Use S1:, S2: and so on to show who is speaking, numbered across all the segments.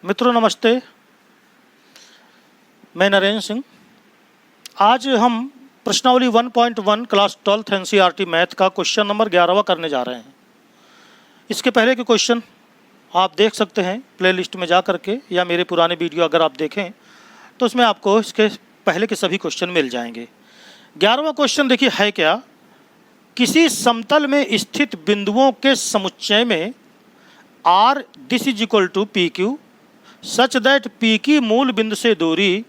S1: मित्रों नमस्ते, मैं नरेंद्र सिंह। आज हम प्रश्नावली 1.1 क्लास 12th NCERT मैथ का क्वेश्चन नंबर 11वां करने जा रहे हैं। इसके पहले के क्वेश्चन आप देख सकते हैं प्लेलिस्ट में जा करके, या मेरे पुराने वीडियो अगर आप देखें तो उसमें आपको इसके पहले के सभी क्वेश्चन मिल जाएंगे। 11वां क्वेश्चन देखिए है क्या, किसी समतल में स्थित बिंदुओं के समुच्चय में R this is equal to P Q such that P की मूल बिंदु से दूरी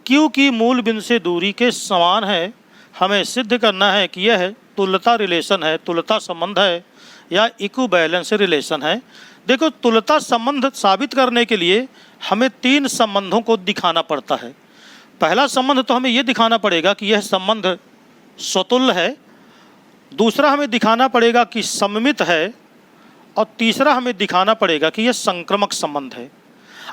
S1: क्यू की मूल बिंदु से दूरी के समान है। हमें सिद्ध करना है कि यह तुल्यता रिलेशन है, तुल्यता संबंध है या इक्विवेलेंस रिलेशन है। देखो, तुल्यता संबंध साबित करने के लिए हमें तीन संबंधों को दिखाना पड़ता है। पहला संबंध तो हमें यह दिखाना पड़ेगा कि यह संबंध स्वतुल्य है, दूसरा हमें दिखाना पड़ेगा कि सममित है, और तीसरा हमें दिखाना पड़ेगा कि यह संक्रमक संबंध है।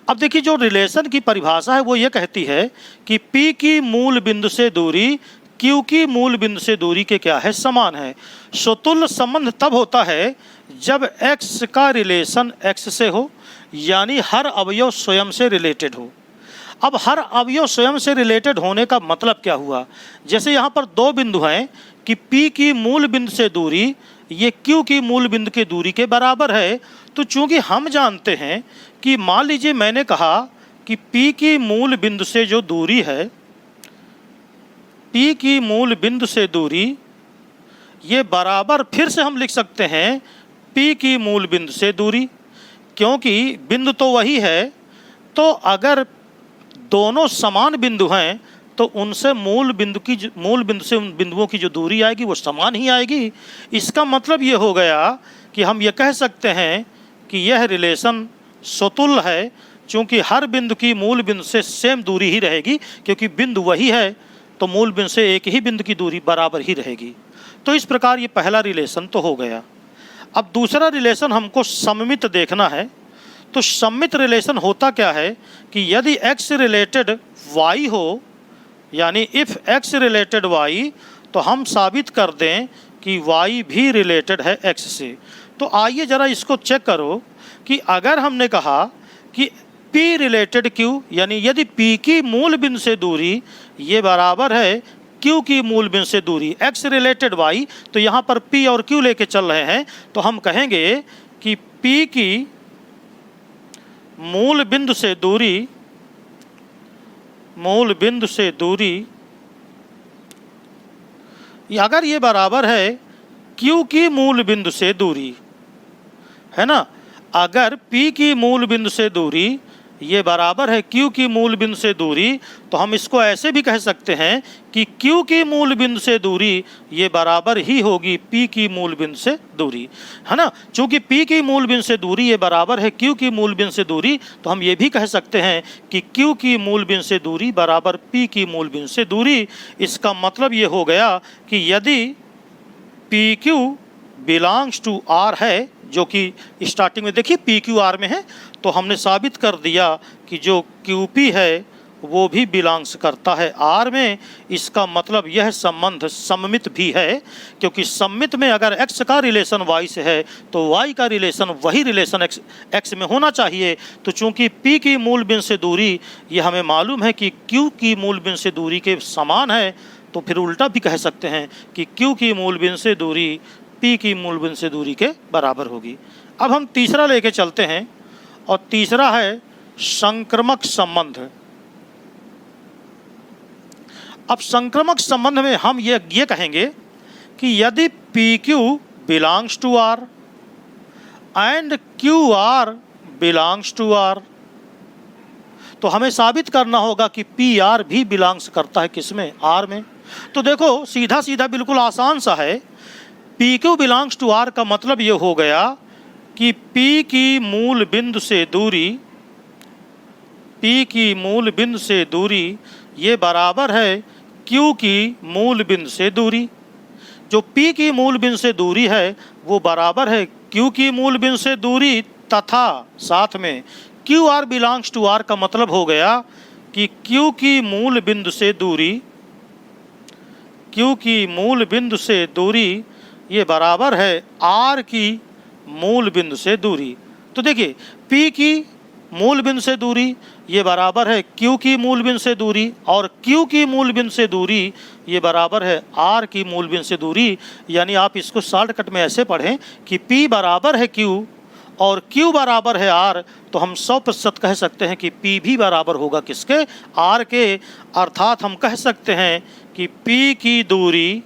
S1: अब देखिए, जो रिलेशन की परिभाषा है वो ये कहती है कि P की मूल बिंदु से दूरी Q की मूल बिंदु से दूरी के क्या है, समान है। स्वतुल्य संबंध तब होता है जब X का रिलेशन X से हो, यानी हर अवयव स्वयं से रिलेटेड हो। अब हर अवयव स्वयं से रिलेटेड होने का मतलब क्या हुआ, जैसे यहाँ पर दो बिंदु हैं कि P की मूल बिंदु से दूरी ये Q की मूल बिंदु की दूरी के बराबर है। तो चूंकि हम जानते हैं कि मान लीजिए मैंने कहा कि P की मूल बिंदु से जो दूरी है, P की मूल बिंदु से दूरी ये बराबर, फिर से हम लिख सकते हैं P की मूल बिंदु से दूरी, क्योंकि बिंदु तो वही है। तो अगर दोनों समान बिंदु हैं तो उनसे मूल बिंदु से उन बिंदुओं की जो दूरी आएगी वो समान ही आएगी। इसका मतलब ये हो गया कि हम ये कह सकते हैं कि यह रिलेशन स्वतुल्य है, चूँकि हर बिंदु की मूल बिंदु से सेम दूरी ही रहेगी, क्योंकि बिंदु वही है तो मूल बिंदु से एक ही बिंदु की दूरी बराबर ही रहेगी। तो इस प्रकार ये पहला रिलेशन तो हो गया। अब दूसरा रिलेशन हमको सममित देखना है। तो सममित रिलेशन होता क्या है कि यदि x रिलेटेड y हो, यानी इफ़ x रिलेटेड y, तो हम साबित कर दें कि y भी रिलेटेड है x से। तो आइए ज़रा इसको चेक करो कि अगर हमने कहा कि P रिलेटेड Q, यानी यदि P की मूल बिंदु से दूरी ये बराबर है Q की मूल बिंदु से दूरी x रिलेटेड y, तो यहाँ पर P और Q लेके चल रहे हैं, तो हम कहेंगे कि P की मूल बिंदु से दूरी अगर ये बराबर है Q की मूल बिंदु से दूरी, है ना। अगर P की मूल बिंदु से दूरी ये बराबर है Q की मूल बिंदु से दूरी, तो हम इसको ऐसे भी कह सकते हैं कि Q की मूल बिंदु से दूरी ये बराबर ही होगी P की मूल बिंदु से दूरी, है ना। चूँकि P की मूल बिंदु से दूरी ये बराबर है Q की मूल बिंदु से दूरी, तो हम ये भी कह सकते हैं कि Q की मूल बिंदु से दूरी बराबर P की मूल बिंदु से दूरी। इसका मतलब ये हो गया कि यदि PQ बिलोंग्स टू R है, जो कि स्टार्टिंग में देखिए PQ R में है, तो हमने साबित कर दिया कि जो QP है वो भी बिलोंग्स करता है R में। इसका मतलब यह संबंध सममित भी है, क्योंकि सममित में अगर X का रिलेशन Y से है तो Y का रिलेशन वही रिलेशन X में होना चाहिए। तो चूंकि P की मूल बिंदु से दूरी ये हमें मालूम है कि Q की मूल बिंदु से दूरी के समान है, तो फिर उल्टा भी कह सकते हैं कि Q की मूल बिंदु से दूरी P की मूल बिंदु से दूरी के बराबर होगी। अब हम तीसरा लेके चलते हैं, और तीसरा है संक्रमक संबंध। अब संक्रमक संबंध में हम ये कहेंगे कि यदि PQ belongs to R and QR belongs to R, तो हमें साबित करना होगा कि PR भी बिलोंग्स करता है किसमें, R में। तो देखो, सीधा सीधा बिल्कुल आसान सा है। PQ बिलोंग्स टू R का मतलब ये हो गया कि P की मूल बिंदु से दूरी ये बराबर है Q की मूल बिंदु से दूरी। जो P की मूल बिंदु से दूरी है वो बराबर है Q की मूल बिंदु से दूरी, तथा साथ में QR बिलोंग्स टू R का मतलब हो गया कि Q की मूल बिंदु से दूरी ये बराबर है R की मूल बिंदु से दूरी। तो देखिए, P की मूल बिंदु से दूरी ये बराबर है Q की मूल बिंदु से दूरी, और Q की मूल बिंदु से दूरी ये बराबर है R की मूल बिंदु से दूरी। यानी आप इसको शॉर्टकट में ऐसे पढ़ें कि P बराबर है Q और Q बराबर है R, तो हम 100% कह सकते हैं कि P भी बराबर होगा किसके, R के। अर्थात हम कह सकते हैं कि P की दूरी,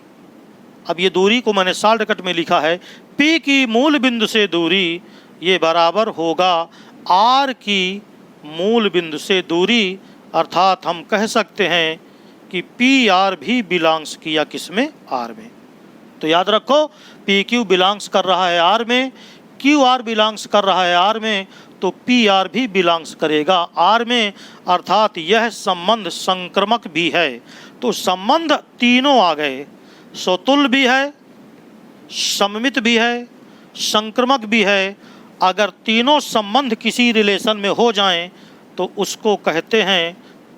S1: अब ये दूरी को मैंने शॉर्टकट में लिखा है, P की मूल बिंदु से दूरी ये बराबर होगा R की मूल बिंदु से दूरी। अर्थात हम कह सकते हैं कि PR भी बिलोंग्स किया किसमें, R में। तो याद रखो, PQ बिलोंग्स कर रहा है R में, QR बिलोंग्स कर रहा है R में, तो PR भी बिलोंग्स करेगा R में। अर्थात यह संबंध संक्रमक भी है। तो संबंध तीनों आ गए, स्वतुल्य भी है, सममित भी है, संक्रमक भी है। अगर तीनों संबंध किसी रिलेशन में हो जाएं तो उसको कहते हैं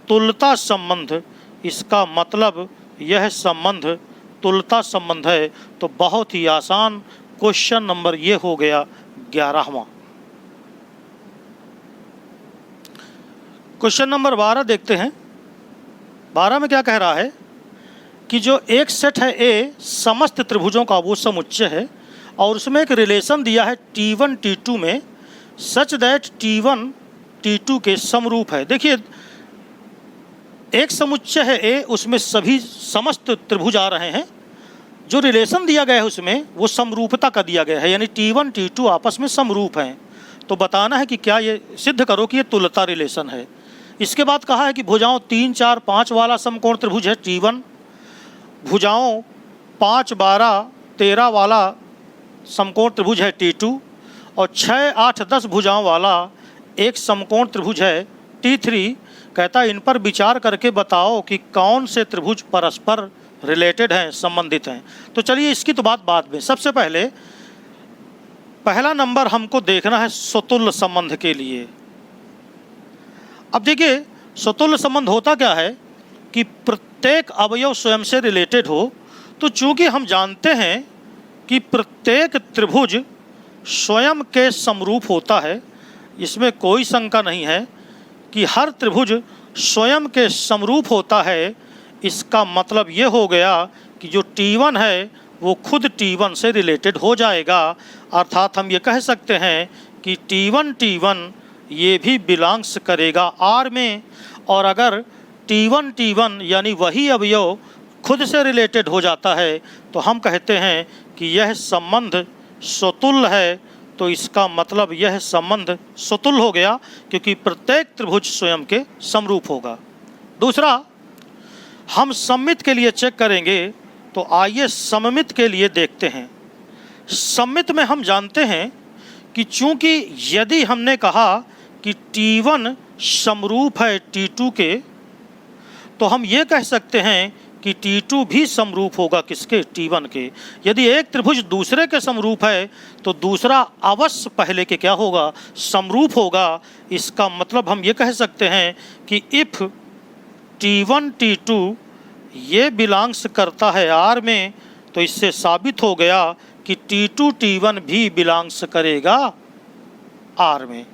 S1: तुल्यता संबंध। इसका मतलब यह संबंध तुल्यता संबंध है। तो बहुत ही आसान क्वेश्चन नंबर ये हो गया 11वां। क्वेश्चन नंबर 12 देखते हैं। 12 में क्या कह रहा है कि जो एक सेट है A समस्त त्रिभुजों का वो समुच्चय है, और उसमें एक रिलेशन दिया है T1 T2 में, सच दैट T1 T2 के समरूप है। देखिए, एक समुच्चय है A, उसमें सभी समस्त त्रिभुज आ रहे हैं। जो रिलेशन दिया गया है उसमें वो समरूपता का दिया गया है, यानी T1 T2 आपस में समरूप हैं। तो बताना है कि क्या ये सिद्ध करो कि ये तुल्यता रिलेशन है। इसके बाद कहा है कि भुजाओं 3, 4, 5 वाला समकोण त्रिभुज है T1, भुजाओं 5, 12, 13 वाला समकोण त्रिभुज है T2, और 6, 8, 10 भुजाओं वाला एक समकोण त्रिभुज है T3। कहता है इन पर विचार करके बताओ कि कौन से त्रिभुज परस्पर रिलेटेड हैं, संबंधित हैं। तो चलिए इसकी तो बात बाद में। सबसे पहले पहला नंबर हमको देखना है स्वतुल्य संबंध के लिए। अब देखिए, स्वतुल्य संबंध होता क्या है कि प्रत्येक अवयव स्वयं से रिलेटेड हो। तो चूंकि हम जानते हैं कि प्रत्येक त्रिभुज स्वयं के समरूप होता है, इसमें कोई शंका नहीं है कि हर त्रिभुज स्वयं के समरूप होता है। इसका मतलब ये हो गया कि जो T1 है वो खुद T1 से रिलेटेड हो जाएगा। अर्थात हम ये कह सकते हैं कि T1 ये भी बिलोंग्स करेगा R में। और अगर T1 यानी वही अवयव खुद से रिलेटेड हो जाता है तो हम कहते हैं कि यह संबंध स्वतुल्य है। तो इसका मतलब यह संबंध स्वतुल्य हो गया क्योंकि प्रत्येक त्रिभुज स्वयं के समरूप होगा। दूसरा, हम सममित के लिए चेक करेंगे। तो आइए सममित के लिए देखते हैं। सममित में हम जानते हैं कि चूंकि यदि हमने कहा कि T1 समरूप है T2 के, तो हम ये कह सकते हैं कि T2 भी समरूप होगा किसके, T1 के। यदि एक त्रिभुज दूसरे के समरूप है तो दूसरा अवश्य पहले के क्या होगा, समरूप होगा। इसका मतलब हम ये कह सकते हैं कि इफ T1 T2 ये बिलोंग्स करता है R में, तो इससे साबित हो गया कि T2 T1 भी बिलोंग्स करेगा R में।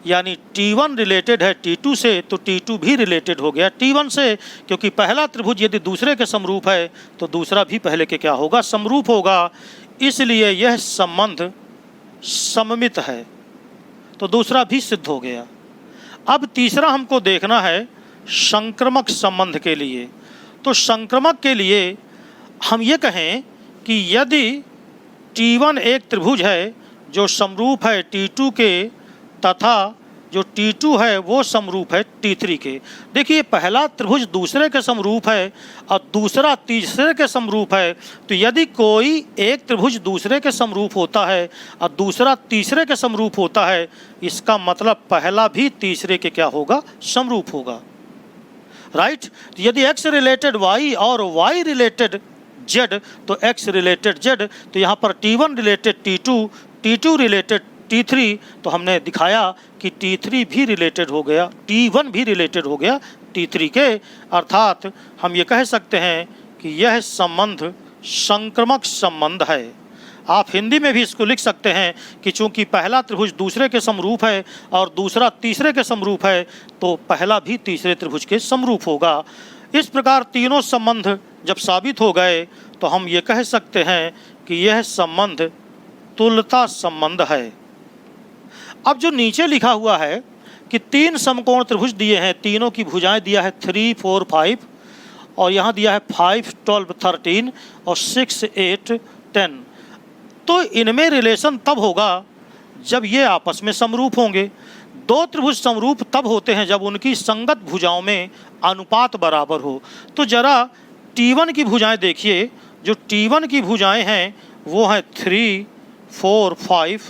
S1: यानी T1 रिलेटेड है T2 से, तो T2 भी रिलेटेड हो गया T1 से, क्योंकि पहला त्रिभुज यदि दूसरे के समरूप है तो दूसरा भी पहले के क्या होगा, समरूप होगा। इसलिए यह संबंध सममित है। तो दूसरा भी सिद्ध हो गया। अब तीसरा हमको देखना है संक्रमक संबंध के लिए। तो संक्रमक के लिए हम ये कहें कि यदि T1 एक त्रिभुज है जो समरूप है T2 के, तथा जो T2 है वो समरूप है T3 के। देखिए, पहला त्रिभुज दूसरे के समरूप है और दूसरा तीसरे के समरूप है। तो यदि कोई एक त्रिभुज दूसरे के समरूप होता है और दूसरा तीसरे के समरूप होता है, इसका मतलब पहला भी तीसरे के क्या होगा, समरूप होगा। राइट। तो यदि x रिलेटेड y और y रिलेटेड z, तो x रिलेटेड z। तो यहाँ पर T1 related T2, T2 related T3, तो हमने दिखाया कि T3 भी रिलेटेड हो गया, T1 भी रिलेटेड हो गया T3 के। अर्थात हम ये कह सकते हैं कि यह संबंध संक्रमक संबंध है। आप हिंदी में भी इसको लिख सकते हैं कि चूंकि पहला त्रिभुज दूसरे के समरूप है और दूसरा तीसरे के समरूप है, तो पहला भी तीसरे त्रिभुज के समरूप होगा। इस प्रकार तीनों संबंध जब साबित हो गए तो हम ये कह सकते हैं कि यह संबंध तुल्यता संबंध है। अब जो नीचे लिखा हुआ है कि तीन समकोण त्रिभुज दिए हैं, तीनों की भुजाएं दिया है 3, 4, 5 और यहाँ दिया है 5, 12, 13 और 6, 8, 10। तो इनमें रिलेशन तब होगा जब ये आपस में समरूप होंगे। दो त्रिभुज समरूप तब होते हैं जब उनकी संगत भुजाओं में अनुपात बराबर हो। तो जरा T1 की भुजाएं देखिए। जो T1 की भुजाएं हैं वो हैं 3, 4, 5।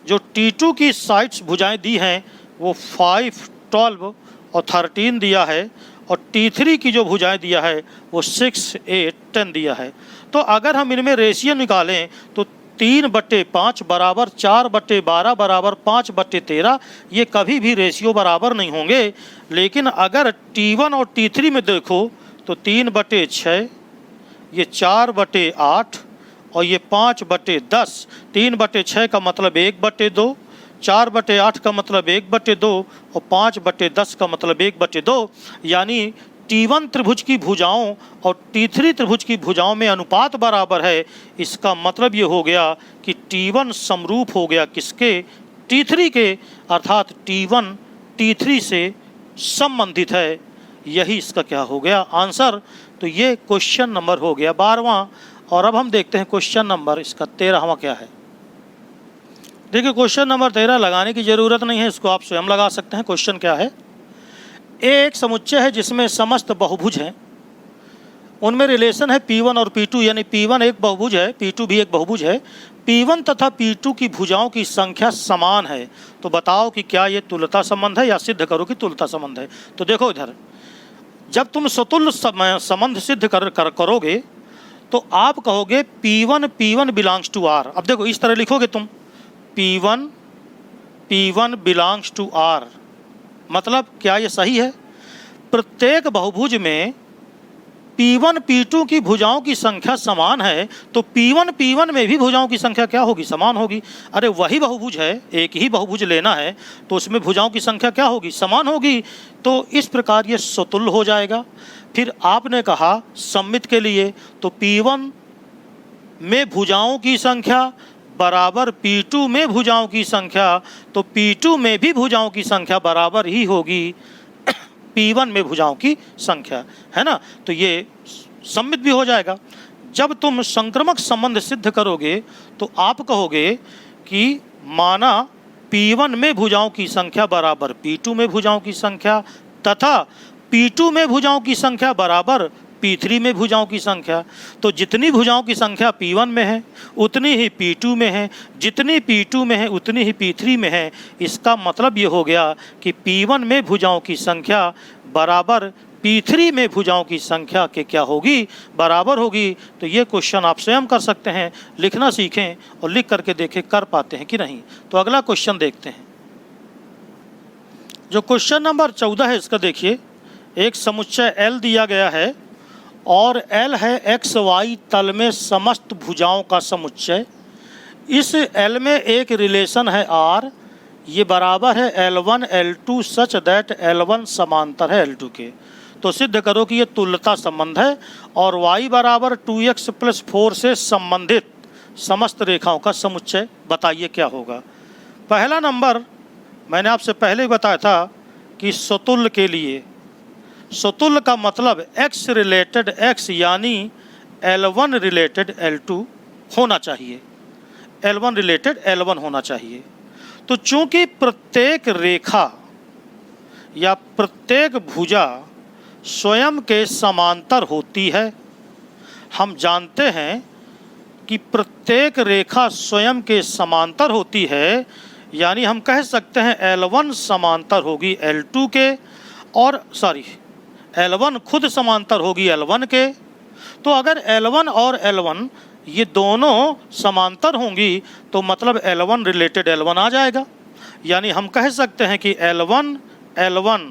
S1: जो T2 की साइड्स भुजाएं दी हैं वो 5, 12 और 13 दिया है और T3 की जो भुजाएं दिया है वो 6, 8, 10 दिया है। तो अगर हम इनमें रेशियो निकालें तो 3/5 बराबर 4/12 बराबर 5/13। ये कभी भी रेशियो बराबर नहीं होंगे। लेकिन अगर T1 और T3 में देखो तो 3/6, ये 4/8 और ये 5/10। 3/6 का मतलब 1/2, 4/8 का मतलब 1/2 और 5/10 का मतलब 1/2। यानी T1 त्रिभुज की भुजाओं और T3 त्रिभुज की भुजाओं में अनुपात बराबर है। इसका मतलब ये हो गया कि T1 समरूप हो गया किसके? T3 के, अर्थात T1 T3 से संबंधित है। यही इसका क्या हो गया? आंसर। तो ये क्वेश्चन नंबर हो गया 12वां। और अब हम देखते हैं क्वेश्चन नंबर इसका 13वां क्या है। देखिए क्वेश्चन नंबर 13 लगाने की ज़रूरत नहीं है, इसको आप स्वयं लगा सकते हैं। क्वेश्चन क्या है? एक समुच्चय है जिसमें समस्त बहुभुज हैं, उनमें रिलेशन है P1 और P2, यानी P1 एक बहुभुज है, P2 भी एक बहुभुज है। P1 तथा P2 की भुजाओं की संख्या समान है। तो बताओ कि क्या ये तुल्यता संबंध है, या सिद्ध करो कि तुल्यता संबंध है। तो देखो इधर, जब तुम स्वतुल्य संबंध सिद्ध करोगे तो आप कहोगे P1 बिलोंग्स टू R। अब देखो इस तरह लिखोगे तुम, P1 बिलोंग्स टू R। मतलब क्या ये सही है? प्रत्येक बहुभुज में P1 P2 की भुजाओं की संख्या समान है, तो P1 में भी भुजाओं की संख्या क्या होगी? समान होगी। अरे वही बहुभुज है, एक ही बहुभुज लेना है तो उसमें भुजाओं की संख्या क्या होगी? समान होगी। तो इस प्रकार ये स्वतुल्य हो जाएगा। फिर आपने कहा सममित के लिए, तो P1 में भुजाओं की संख्या बराबर P2 में भुजाओं की संख्या, तो P2 में भी भुजाओं की संख्या बराबर ही होगी P1 में भुजाओं की संख्या, है ना। तो ये सममित भी हो जाएगा। जब तुम संक्रमक संबंध सिद्ध करोगे तो आप कहोगे कि माना P1 में भुजाओं की संख्या बराबर P2 में भुजाओं की संख्या, तथा P2 में भुजाओं की संख्या बराबर P3 में भुजाओं की संख्या। तो जितनी भुजाओं की संख्या P1 में है उतनी ही P2 में है, जितनी P2 में है उतनी ही P3 में है। इसका मतलब ये हो गया कि P1 में भुजाओं की संख्या बराबर P3 में भुजाओं की संख्या के क्या होगी? बराबर होगी। तो ये क्वेश्चन आप स्वयं कर सकते हैं, लिखना सीखें और लिख करके देखें कर पाते हैं कि नहीं। तो अगला क्वेश्चन देखते हैं। जो क्वेश्चन नंबर 14 है इसका देखिए। एक समुच्चय L दिया गया है और L है XY तल में समस्त भुजाओं का समुच्चय। इस L में एक रिलेशन है R, ये बराबर है L1 L2 such that L1 समांतर है L2 के। तो सिद्ध करो कि ये तुल्यता संबंध है और y बराबर 2x + 4 से संबंधित समस्त रेखाओं का समुच्चय बताइए क्या होगा। पहला नंबर मैंने आपसे पहले ही बताया था कि स्वतुल्य के लिए, स्वतुल्य का मतलब x रिलेटेड x यानी L1 रिलेटेड L2 होना चाहिए, L1 रिलेटेड L1 होना चाहिए। तो चूंकि प्रत्येक रेखा या प्रत्येक भुजा स्वयं के समांतर होती है, हम जानते हैं कि प्रत्येक रेखा स्वयं के समांतर होती है, यानी हम कह सकते हैं L1 समांतर होगी L2 के, और L1 खुद समांतर होगी L1 के। तो अगर L1 और L1 ये दोनों समांतर होंगी तो मतलब L1 रिलेटेड L1 आ जाएगा। यानी हम कह सकते हैं कि L1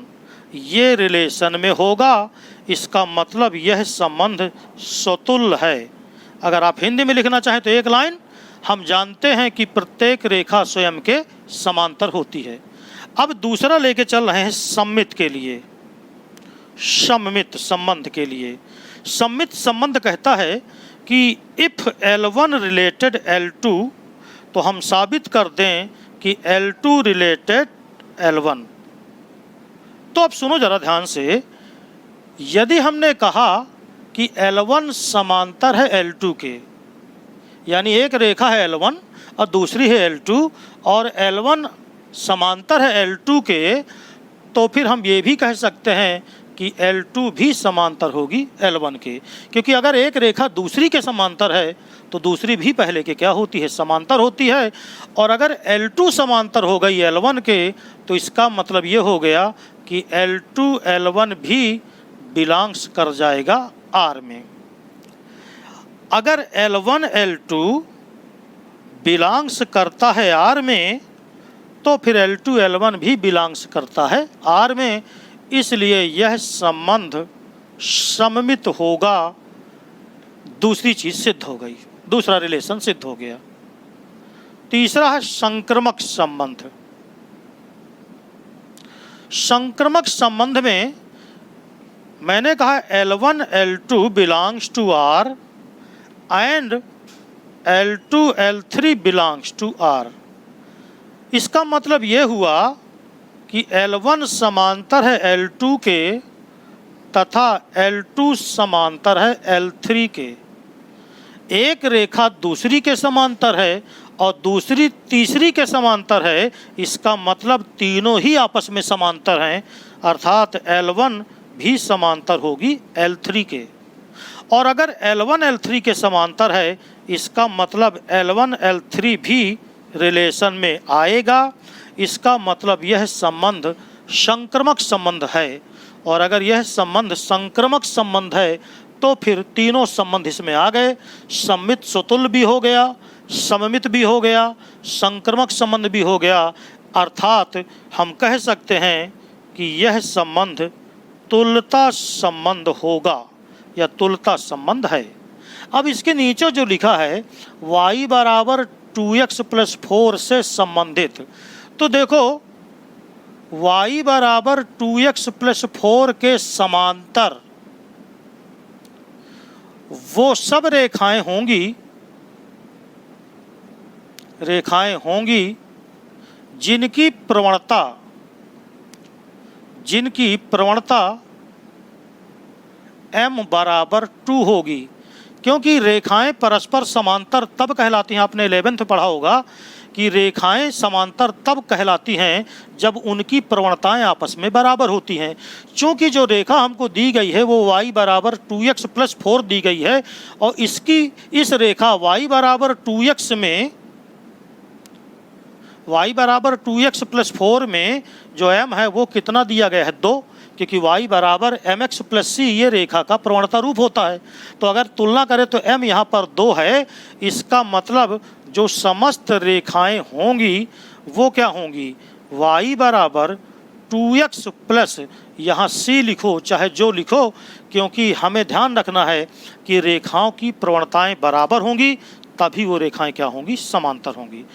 S1: ये रिलेशन में होगा। इसका मतलब यह संबंध स्वतुल्य है। अगर आप हिंदी में लिखना चाहें तो एक लाइन, हम जानते हैं कि प्रत्येक रेखा स्वयं के समांतर होती है। अब दूसरा लेके चल रहे हैं सममित के लिए, सममित संबंध के लिए। सममित संबंध कहता है कि इफ L1 रिलेटेड L2, तो हम साबित कर दें कि L2 रिलेटेड L1। तो अब सुनो जरा ध्यान से, यदि हमने कहा कि L1 समांतर है L2 के, यानी एक रेखा है L1 और दूसरी है L2, और L1 समांतर है L2 के, तो फिर हम ये भी कह सकते हैं कि L2 भी समांतर होगी L1 के, क्योंकि अगर एक रेखा दूसरी के समांतर है तो दूसरी भी पहले के क्या होती है, समांतर होती है। और अगर L2 समांतर हो गई L1 के, तो इसका मतलब ये हो गया कि L2 L1 भी बिलोंग्स कर जाएगा R में। अगर L1 L2 बिलोंग्स करता है R में, तो फिर L2 L1 भी बिलोंग्स करता है R में, इसलिए यह संबंध सममित होगा। दूसरी चीज सिद्ध हो गई, दूसरा रिलेशन सिद्ध हो गया। तीसरा है संक्रमक संबंध। संक्रमक संबंध में मैंने कहा L1 L2 belongs to R and L2 L3 belongs to R। इसका मतलब ये हुआ कि L1 समांतर है L2 के तथा L2 समांतर है L3 के। एक रेखा दूसरी के समांतर है और दूसरी तीसरी के समांतर है, इसका मतलब तीनों ही आपस में समांतर हैं, अर्थात L1 भी समांतर होगी L3 के। और अगर L1 L3 के समांतर है, इसका मतलब L1 L3 भी रिलेशन में आएगा। इसका मतलब यह संबंध संक्रमक संबंध है, और अगर यह संबंध संक्रमक संबंध है तो फिर तीनों संबंध इसमें आ गए। सम्मित सुतुल्य भी हो गया, सममित भी हो गया, संक्रमक संबंध भी हो गया, अर्थात हम कह सकते हैं कि यह संबंध तुल्यता संबंध होगा या तुल्यता संबंध है। अब इसके नीचे जो लिखा है y बराबर 2x + 4 से संबंधित, तो देखो y बराबर 2x + 4 के समांतर वो सब रेखाएं होंगी जिनकी प्रवणता m बराबर 2 होगी। क्योंकि रेखाएं परस्पर समांतर तब कहलाती हैं, आपने 11th पढ़ा होगा कि रेखाएं समांतर तब कहलाती हैं जब उनकी प्रवणताएं आपस में बराबर होती हैं। चूंकि जो रेखा हमको दी गई है वो y बराबर 2x + 4 दी गई है, और इस रेखा y बराबर 2x + 4 में जो m है वो कितना दिया गया है, 2, क्योंकि y बराबर mx + c ये रेखा का प्रवणता रूप होता है। तो अगर तुलना करें तो m यहाँ पर 2 है, इसका मतलब जो समस्त रेखाएं होंगी वो क्या होंगी, y बराबर 2x प्लस यहाँ c लिखो चाहे जो लिखो, क्योंकि हमें ध्यान रखना है कि रेखाओं की प्रवणताएं बराबर होंगी, तभी वो रेखाएं क्या होंगी, समांतर होंगी।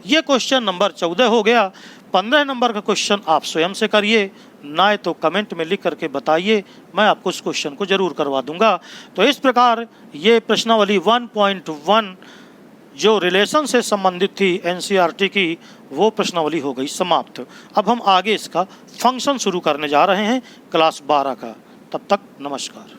S1: ये क्वेश्चन नंबर 14 हो गया। 15 नंबर का क्वेश्चन आप स्वयं से करिए, ना तो कमेंट में लिख करके बताइए, मैं आपको उस क्वेश्चन को जरूर करवा दूंगा। तो इस प्रकार ये प्रश्नावली 1.1 जो रिलेशन से संबंधित थी एनसीईआरटी की, वो प्रश्नावली हो गई समाप्त। अब हम आगे इसका फंक्शन शुरू करने जा रहे हैं क्लास 12 का। तब तक नमस्कार।